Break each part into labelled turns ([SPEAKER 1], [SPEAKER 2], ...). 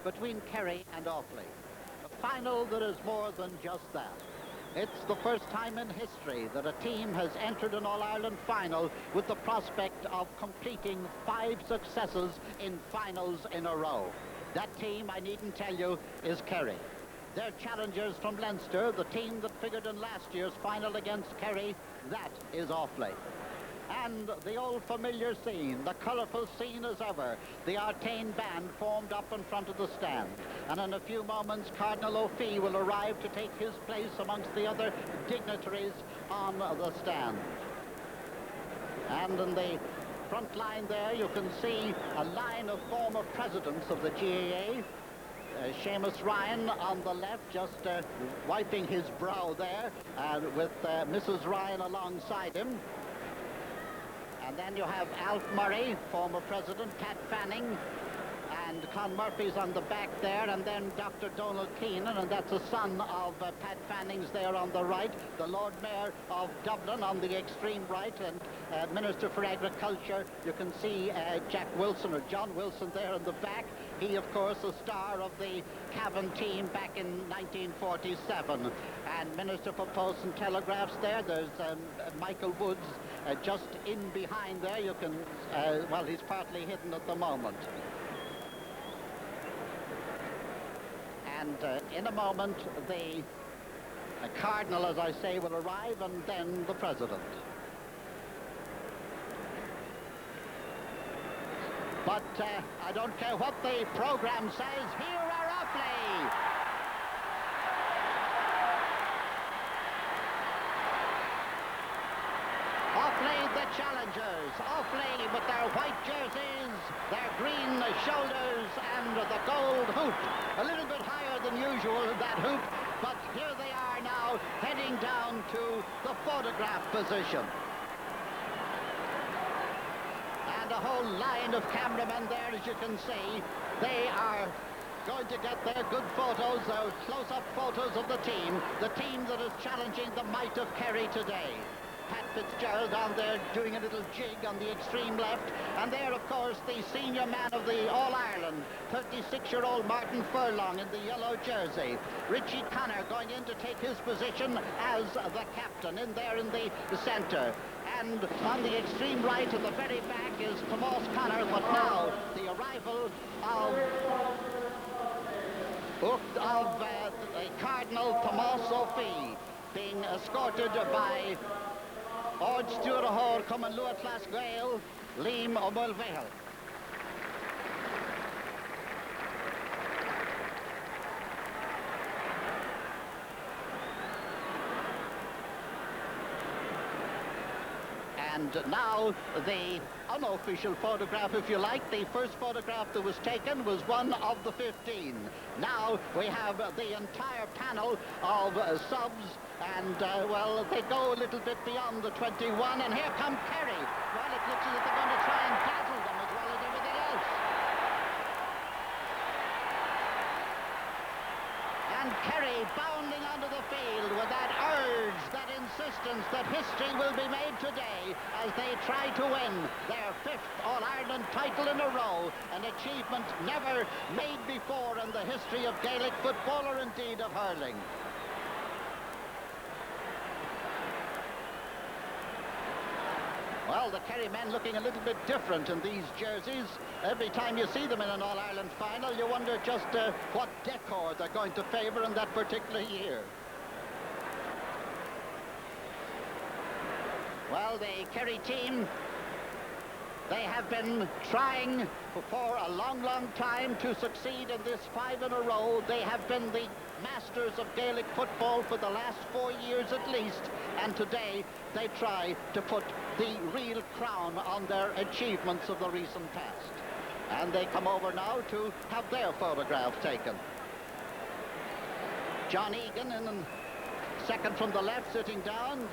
[SPEAKER 1] between Kerry and Offaly. A final that is more than just that. It's the first time in history that a team has entered an All-Ireland final with the prospect of completing 5 successes in finals in a row. That team, I needn't tell you, is Kerry. Their challengers from Leinster, the team that figured in last year's final against Kerry, that is Offaly. And the old familiar scene, the colourful scene as ever, the Artane band formed up in front of the stand. And in a few moments, Cardinal O'Fee will arrive to take his place amongst the other dignitaries on the stand. And in the front line there, you can see a line of former presidents of the GAA. Seamus Ryan on the left, just wiping his brow there, with Mrs. Ryan alongside him. And then you have Alf Murray, former president, Pat Fanning, and Con Murphy's on the back there, and then Dr. Donald Keenan, and that's a son of Pat Fanning's there on the right, the Lord Mayor of Dublin on the extreme right, and Minister for Agriculture. You can see Jack Wilson, or John Wilson there in the back. He, of course, a star of the Cavan team back in 1947. And Minister for Posts and Telegraphs there, there's Michael Woods just in behind there. You can, well, he's partly hidden at the moment. And in a moment, the Cardinal, as I say, will arrive, and then the President. But I don't care what the program says, here are Offaly! Offaly, the challengers. Offaly with their white jerseys, their green shoulders, and the gold hoop. A little bit higher than usual, that hoop, but here they are now, heading down to the photograph position. And a whole line of cameramen there, as you can see. They are going to get their good photos, their close-up photos of the team that is challenging the might of Kerry today. Pat Fitzgerald down there doing a little jig on the extreme left, and there, of course, the senior man of the All-Ireland, 36-year-old Martin Furlong in the yellow jersey. Richie Connor going in to take his position as the captain in there in the centre. And on the extreme right at the very back is Tomas Connor, but now the arrival of Cardinal Tomas O'Fee being escorted by Ord Stuarahor, Cumann Luat Glasgael, Liam O'Mulvehel. And now the unofficial photograph, if you like. The first photograph that was taken was one of the 15. Now we have the entire panel of subs, and well, they go a little bit beyond the 21, and here come Kerry. Well, it looks as if they're going to try and dazzle them as well as everything else. And Kerry bounding onto the field with that urge, that insistence that history will be made today as they try to win their 5th All-Ireland title in a row, an achievement never made before in the history of Gaelic football, or indeed of hurling. Well, the Kerry men looking a little bit different in these jerseys. Every time you see them in an All-Ireland final, you wonder just what decor they're going to favour in that particular year. Well, the Kerry team, they have been trying for a long, long time to succeed in this 5 in a row. They have been the masters of Gaelic football for the last 4 years at least, and today they try to put the real crown on their achievements of the recent past. And they come over now to have their photograph taken. John Egan in second from the left, sitting down,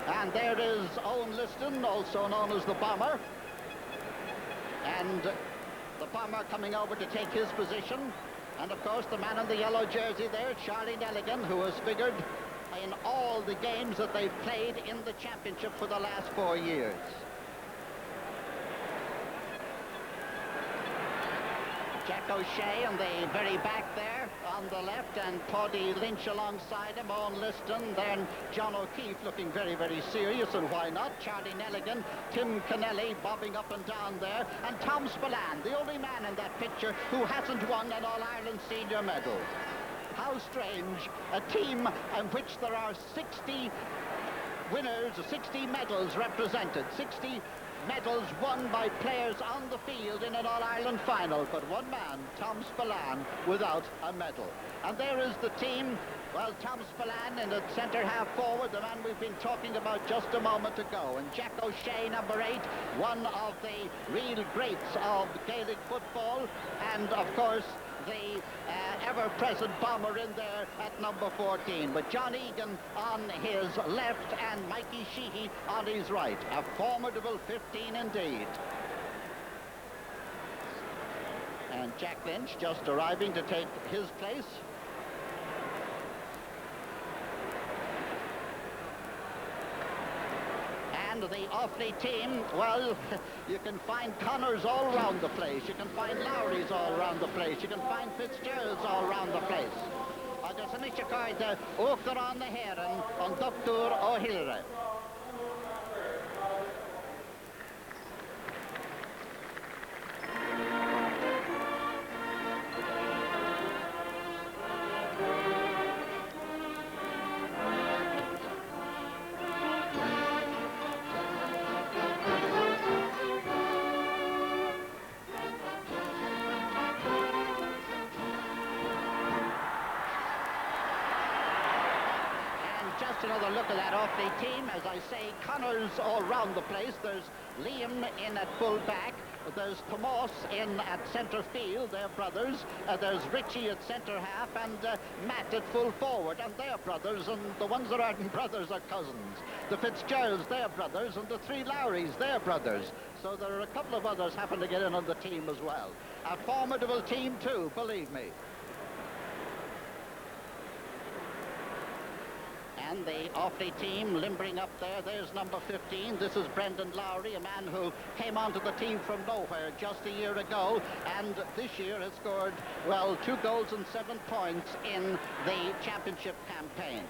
[SPEAKER 1] and there is Owen Liston, also known as the Bomber, and the Bomber coming over to take his position. And of course the man in the yellow jersey there, Charlie Nelligan, who has figured in all the games that they've played in the championship for the last 4 years. Jack O'Shea on the very back there on the left, and Paddy Lynch alongside him, Owen Liston, then John O'Keefe looking very, very serious, and why not? Charlie Nelligan, Tim Kennelly bobbing up and down there, and Tom Spillane, the only man in that picture who hasn't won an All-Ireland senior medal. How strange, a team in which there are 60 winners, 60 medals represented, 60 medals won by players on the field in an All-Ireland final, but one man, Tom Spillane, without a medal. And there is the team. Well, Tom Spillane in the centre half forward, the man we've been talking about just a moment ago, and Jack O'Shea, number 8, one of the real greats of Gaelic football, and of course the ever-present bomber in there at number 14. But John Egan on his left and Mikey Sheehy on his right. A formidable 15 indeed. And Jack Lynch just arriving to take his place. And the Offaly team, well, you can find Connors all around the place. You can find Lowry's all around the place. You can find Fitzgerald's all around the place. Agus yn eisiau coed Ochr on the Heron on Dr. O'Hilre. Just another look at that Offaly team. As I say, Connors all round the place. There's Liam in at full back. There's Tomas in at centre field. They're brothers. There's Richie at centre half, and Matt at full forward. And they're brothers, and the ones that aren't brothers are cousins. The Fitzgeralds, they're brothers, and the 3 Lowrys, they're brothers. So there are a couple of others happen to get in on the team as well. A formidable team too, believe me. And the Offaly team limbering up there. There's number 15. This is Brendan Lowry, a man who came onto the team from nowhere just a year ago, and this year has scored, well, 2 goals and 7 points in the championship campaign.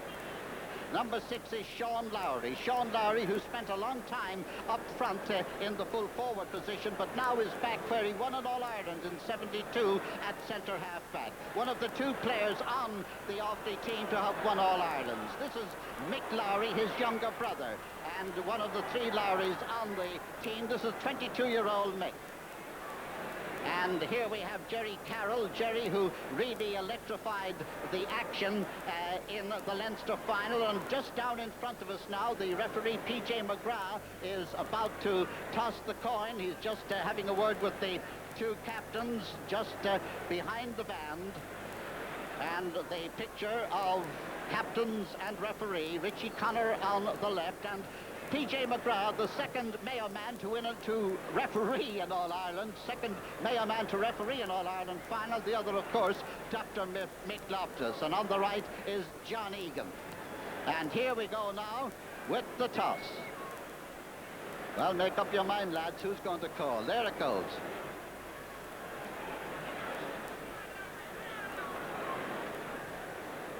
[SPEAKER 1] Number 6 is Sean Lowry. Sean Lowry, who spent a long time up front in the full forward position, but now is back where he won an All-Ireland in 72 at centre half-back. One of the 2 players on the Offaly team to have won All-Irelands. This is Mick Lowry, his younger brother, and one of the 3 Lowrys on the team. This is 22-year-old Mick. And here we have Jerry Carroll, Jerry who really electrified the action in the Leinster final. And just down in front of us now, the referee P.J. McGrath is about to toss the coin. He's just having a word with the 2 captains just behind the band. And the picture of captains and referee, Richie Connor on the left, and P.J. McGrath, the second Mayo man to referee in All-Ireland, second Mayo man to referee in All-Ireland final. The other, of course, Dr. Mick Loftus. And on the right is John Egan. And here we go now with the toss. Well, make up your mind, lads, who's going to call. There it goes.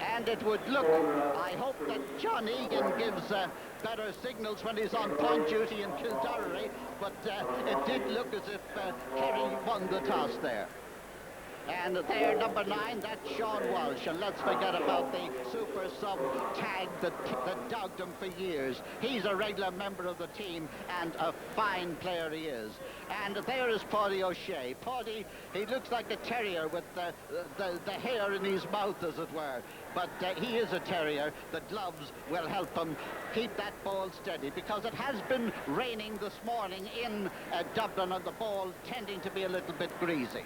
[SPEAKER 1] And it would look, I hope that John Egan gives better signals when he's on point duty in Kildare, but it did look as if Kerry won the toss there. And there, number 9, that's Sean Walsh. And let's forget about the super sub tag that dogged him for years. He's a regular member of the team and a fine player he is. And there is Paddy O'Shea. Paddy, he looks like a terrier with the hair in his mouth, as it were. But he is a terrier. The gloves will help him keep that ball steady, because it has been raining this morning in Dublin, and the ball tending to be a little bit greasy.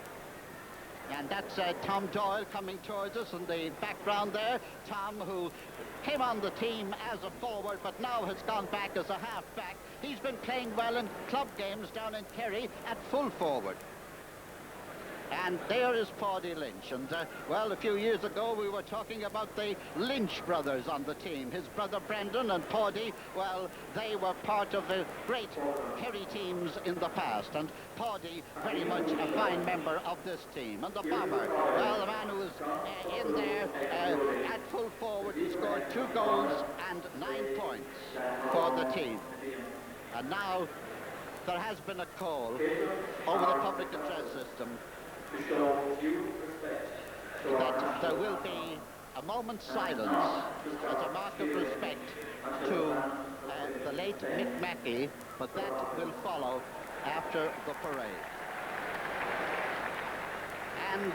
[SPEAKER 1] And that's Tom Doyle coming towards us in the background there. Tom, who came on the team as a forward, but now has gone back as a half-back. He's been playing well in club games down in Kerry at full forward. And there is Paddy Lynch. And, well, a few years ago we were talking about the Lynch brothers on the team. His brother Brendan and Paddy, well, they were part of the great Kerry teams in the past. And Paddy, very much a fine member of this team. And the bomber, well, the man who was in there at full forward, he scored 2 goals and 9 points for the team. And now there has been a call over the public address system that there will be a moment's silence as a mark of respect to the late Mick Mackey, but that will follow after the parade. And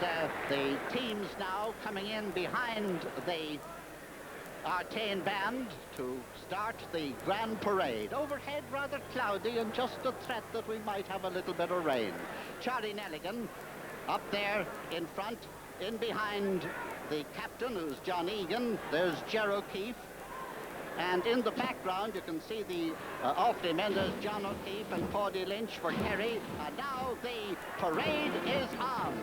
[SPEAKER 1] the teams now coming in behind the Artane band to start the grand parade. Overhead rather cloudy and just a threat that we might have a little bit of rain. Charlie Nelligan up there in front, in behind the captain, who's John Egan. There's Ger O'Keefe. And in the background, you can see the Offaly men. There's John O'Keefe and Paddy Lynch for Kerry. And now the parade is on.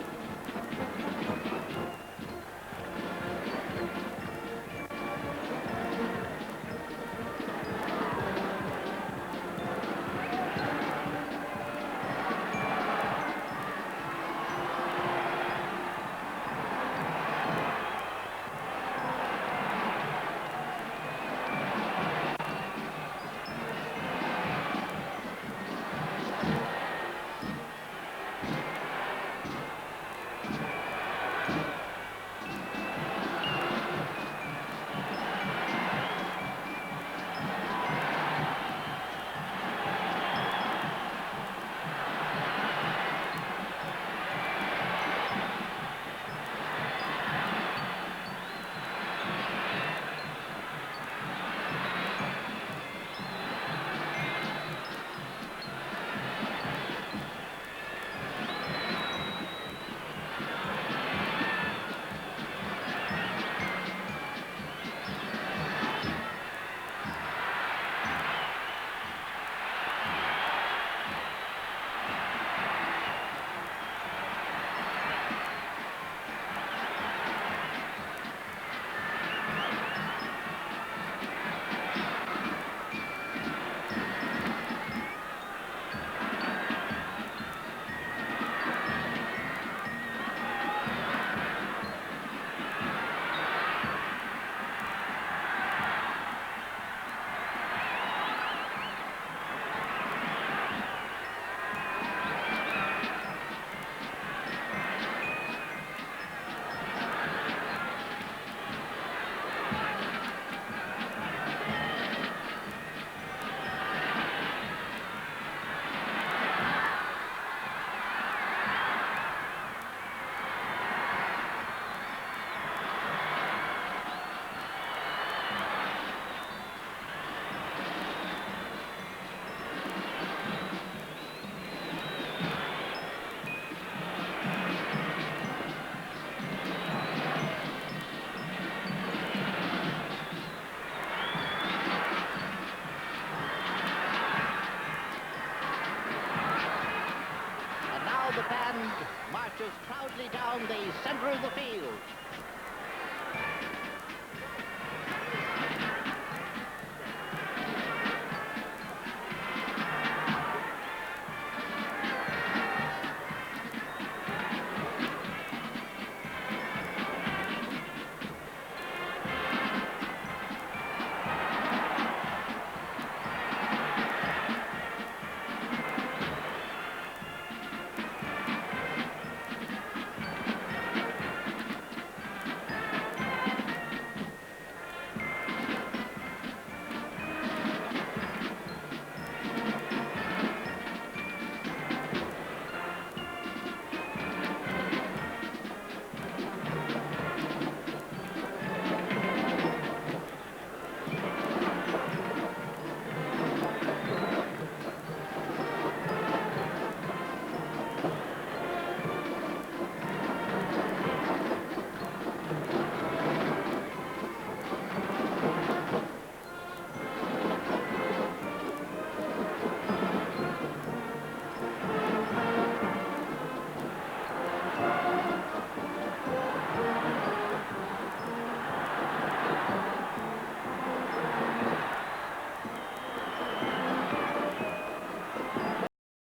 [SPEAKER 1] The band marches proudly down the center of the field.